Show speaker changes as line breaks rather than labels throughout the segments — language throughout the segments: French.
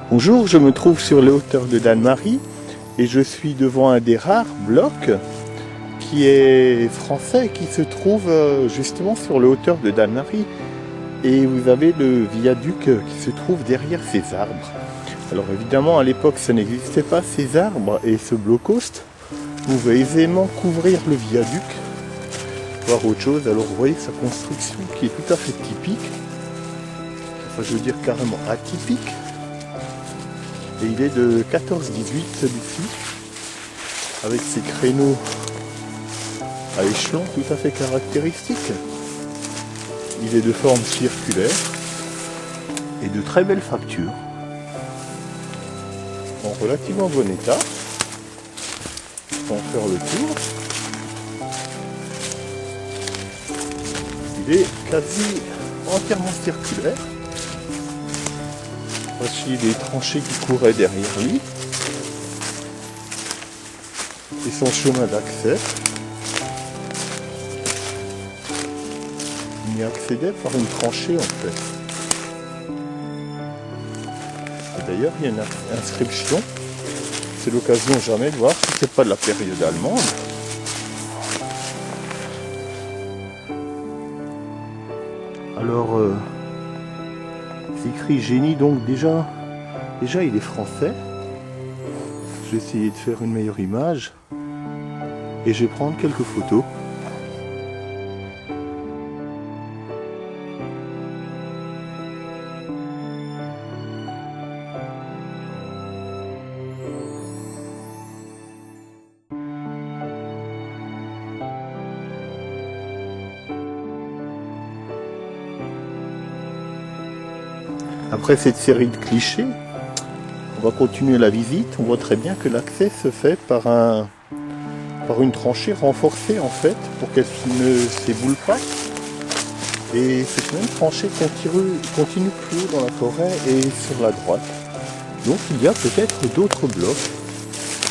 Bonjour, je me trouve sur les hauteurs de Dannemarie et je suis devant un des rares blocs qui est français, qui se trouve justement sur les hauteurs de Dannemarie. Et vous avez le viaduc qui se trouve derrière ces arbres. Alors évidemment à l'époque ça n'existait pas ces arbres et ce blocos pouvait aisément couvrir le viaduc, voire autre chose. Alors vous voyez sa construction qui est tout à fait typique, enfin je veux dire carrément atypique. Et il est de 14-18 celui-ci, avec ses créneaux à échelon tout à fait caractéristiques. Il est de forme circulaire et de très belle facture, en relativement bon état. On va faire le tour. Il est quasi entièrement circulaire. Voici les tranchées qui couraient derrière lui et son chemin d'accès. Il y accédait par une tranchée en fait. Et d'ailleurs il y a une inscription. C'est l'occasion jamais de voir si c'est pas de la période allemande. Alors c'est écrit génie, donc déjà il est français. Je vais essayer de faire une meilleure image et je vais prendre quelques photos. Après cette série de clichés, on va continuer la visite. On voit très bien que l'accès se fait par une tranchée renforcée en fait, pour qu'elle ne s'éboule pas. Et cette même tranchée continue plus haut dans la forêt et sur la droite. Donc il y a peut-être d'autres blocs.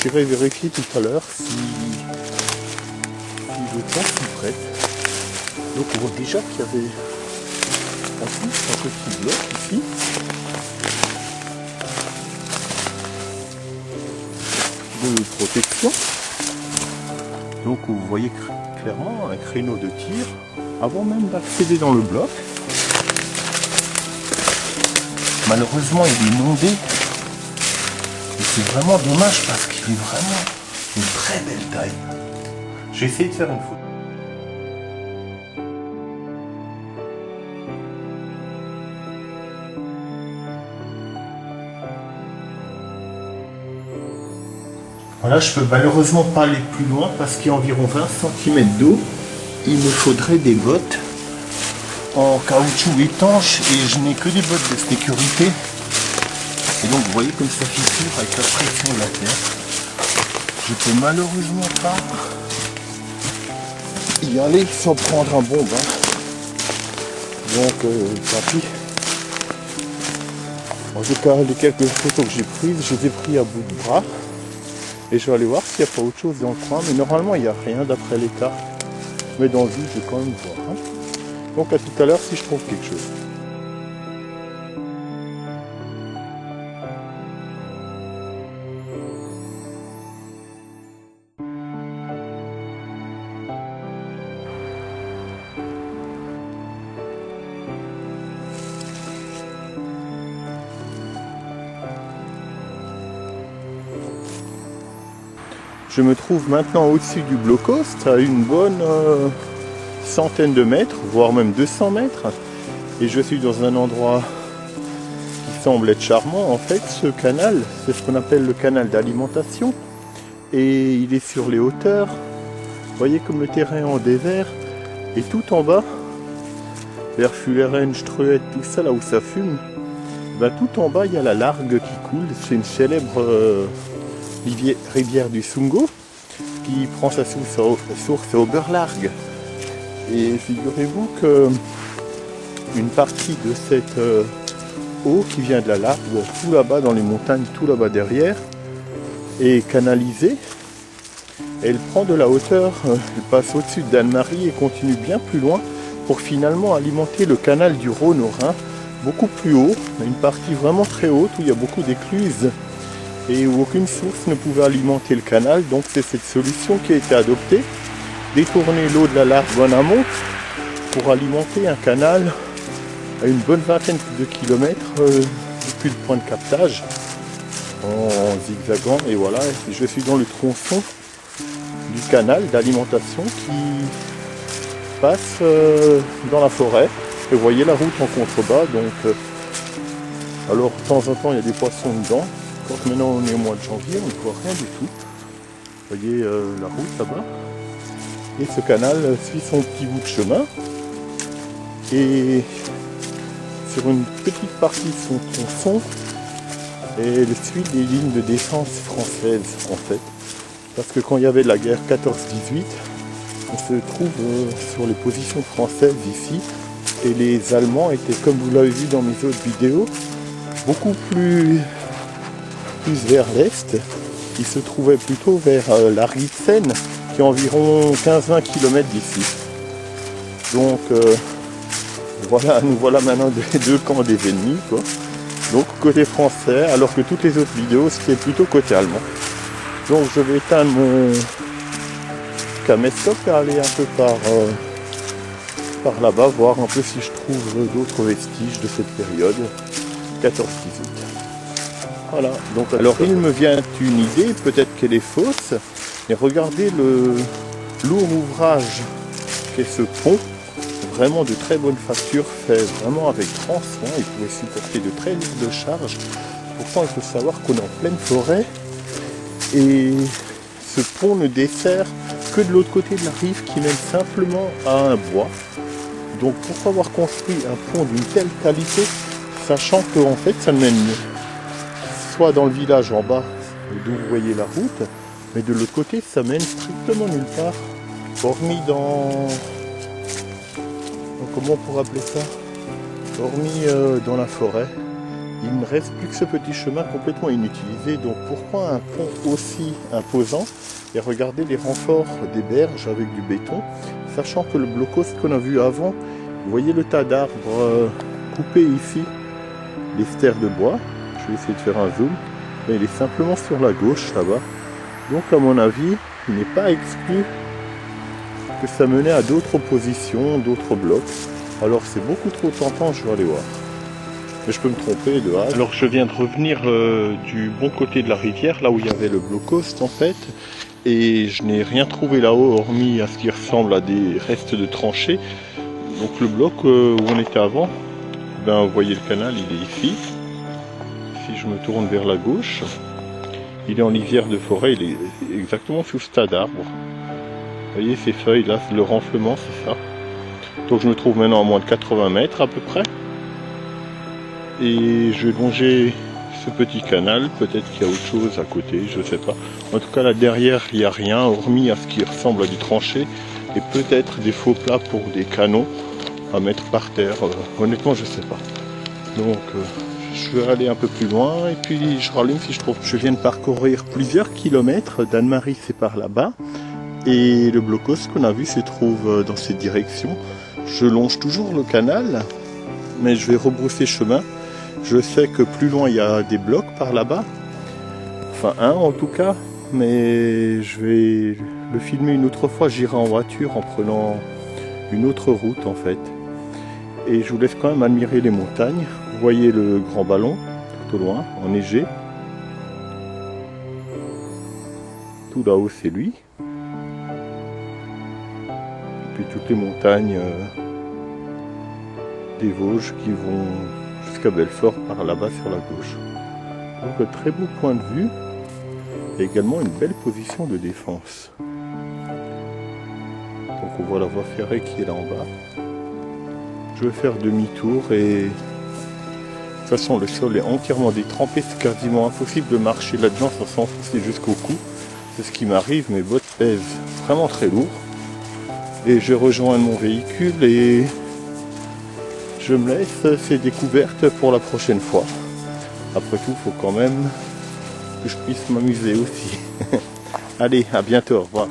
J'irai vérifier tout à l'heure si le temps s'y prête. Donc on voit déjà qu'il y avait en plus un petit bloc ici. De protection. Donc vous voyez clairement un créneau de tir avant même d'accéder dans le bloc. Malheureusement il est inondé et c'est vraiment dommage parce qu'il est vraiment une très belle taille. J'ai essayé de faire une photo. Voilà, je peux malheureusement pas aller plus loin parce qu'il y a environ 20 cm d'eau. Il me faudrait des bottes en caoutchouc étanche et je n'ai que des bottes de sécurité. Et donc vous voyez comme ça fissure avec la pression de la terre. Je peux malheureusement pas y aller sans prendre un bon bain. Donc tant pis. En tout cas, les quelques photos que j'ai prises, je les ai prises à bout de bras. Et je vais aller voir s'il n'y a pas autre chose dans le coin. Mais normalement, il n'y a rien d'après les cartes. Mais dans le vide, je vais quand même voir. Hein. Donc à tout à l'heure si je trouve quelque chose. Je me trouve maintenant au-dessus du blocos, à une bonne centaine de mètres, voire même 200 mètres. Et je suis dans un endroit qui semble être charmant. En fait, ce canal, c'est ce qu'on appelle le canal d'alimentation. Et il est sur les hauteurs. Vous voyez comme le terrain est en désert. Et tout en bas, vers Fuleren, Struet, tout ça, là où ça fume, ben, tout en bas, il y a la Largue qui coule. C'est une célèbre rivière du Sungo qui prend sa source au Oberlargue. Et figurez-vous que une partie de cette eau qui vient de la Largue, tout là-bas dans les montagnes, tout là-bas derrière, est canalisée. Elle prend de la hauteur, elle passe au-dessus de Dannemarie et continue bien plus loin pour finalement alimenter le canal du Rhône au Rhin beaucoup plus haut, une partie vraiment très haute où il y a beaucoup d'écluses et où aucune source ne pouvait alimenter le canal. Donc c'est cette solution qui a été adoptée, détourner l'eau de la Largue en amont pour alimenter un canal à une bonne vingtaine de kilomètres depuis le point de captage en zigzagant. Et voilà, je suis dans le tronçon du canal d'alimentation qui passe dans la forêt. Et vous voyez la route en contrebas, donc alors de temps en temps il y a des poissons dedans. Quand maintenant on est au mois de janvier, on ne voit rien du tout. Vous voyez la route là-bas. Et ce canal suit son petit bout de chemin. Et sur une petite partie de son tronçon, elle suit des lignes de défense françaises en fait. Parce que quand il y avait la guerre 14-18, on se trouve sur les positions françaises ici. Et les Allemands étaient, comme vous l'avez vu dans mes autres vidéos, beaucoup plus vers l'est. Ils se trouvaient plutôt vers la rive Seine, qui est environ 15-20 km d'ici. Donc voilà, nous voilà maintenant des deux camps des ennemis, quoi. Donc côté français, alors que toutes les autres vidéos c'était plutôt côté allemand. Donc je vais éteindre mon caméscope et aller un peu par là-bas, voir un peu si je trouve d'autres vestiges de cette période 14-18. Voilà, donc alors il me vient une idée, peut-être qu'elle est fausse, mais regardez le lourd ouvrage qu'est ce pont, vraiment de très bonne facture, fait vraiment avec grand soin, il pouvait supporter de très lourdes charges. Pourtant il faut savoir qu'on est en pleine forêt et ce pont ne dessert que de l'autre côté de la rive qui mène simplement à un bois. Donc pourquoi avoir construit un pont d'une telle qualité, sachant qu'en fait ça mène soit dans le village en bas, d'où vous voyez la route, mais de l'autre côté ça mène strictement nulle part, hormis dans comment on pourrait appeler ça, hormis dans la forêt. Il ne reste plus que ce petit chemin complètement inutilisé. Donc pourquoi un pont aussi imposant? Et regardez les renforts des berges avec du béton, sachant que le blocos qu'on a vu avant, vous voyez le tas d'arbres coupés ici, les stères de bois. Je vais essayer de faire un zoom, mais il est simplement sur la gauche là-bas. Donc à mon avis, il n'est pas exclu que ça menait à d'autres positions, d'autres blocs. Alors c'est beaucoup trop tentant, je vais aller voir. Mais je peux me tromper de hâte. Alors je viens de revenir du bon côté de la rivière, là où il y avait le blocos en fait. Et je n'ai rien trouvé là-haut, hormis à ce qui ressemble à des restes de tranchées. Donc le bloc où on était avant, ben, vous voyez le canal, il est ici. Si je me tourne vers la gauche, il est en lisière de forêt, il est exactement sous ce tas d'arbres. Vous voyez ces feuilles là, le renflement, c'est ça. Donc je me trouve maintenant à moins de 80 mètres à peu près. Et je vais longer ce petit canal, peut-être qu'il y a autre chose à côté, je ne sais pas. En tout cas là derrière il n'y a rien, hormis à ce qui ressemble à du tranché. Et peut-être des faux plats pour des canons à mettre par terre. Honnêtement je ne sais pas. Donc je vais aller un peu plus loin et puis je rallume si je trouve. Je viens de parcourir plusieurs kilomètres, d'Anne-Marie c'est par là-bas. Et le blocos qu'on a vu se trouve dans cette direction. Je longe toujours le canal, mais je vais rebrousser chemin. Je sais que plus loin il y a des blocs par là-bas, enfin un en tout cas, mais je vais le filmer une autre fois, j'irai en voiture en prenant une autre route en fait. Et je vous laisse quand même admirer les montagnes. Vous voyez le grand ballon tout au loin, enneigé. Tout là-haut c'est lui. Et puis toutes les montagnes des Vosges qui vont jusqu'à Belfort par là-bas sur la gauche. Donc un très beau point de vue et également une belle position de défense. Donc on voit la voie ferrée qui est là en bas. Je vais faire demi-tour et de toute façon le sol est entièrement détrempé, c'est quasiment impossible de marcher là-dedans sans s'enfoncer jusqu'au cou. C'est ce qui m'arrive, mes bottes pèsent vraiment très lourd. Et je rejoins mon véhicule et je me laisse ces découvertes pour la prochaine fois. Après tout, il faut quand même que je puisse m'amuser aussi. Allez, à bientôt, au revoir.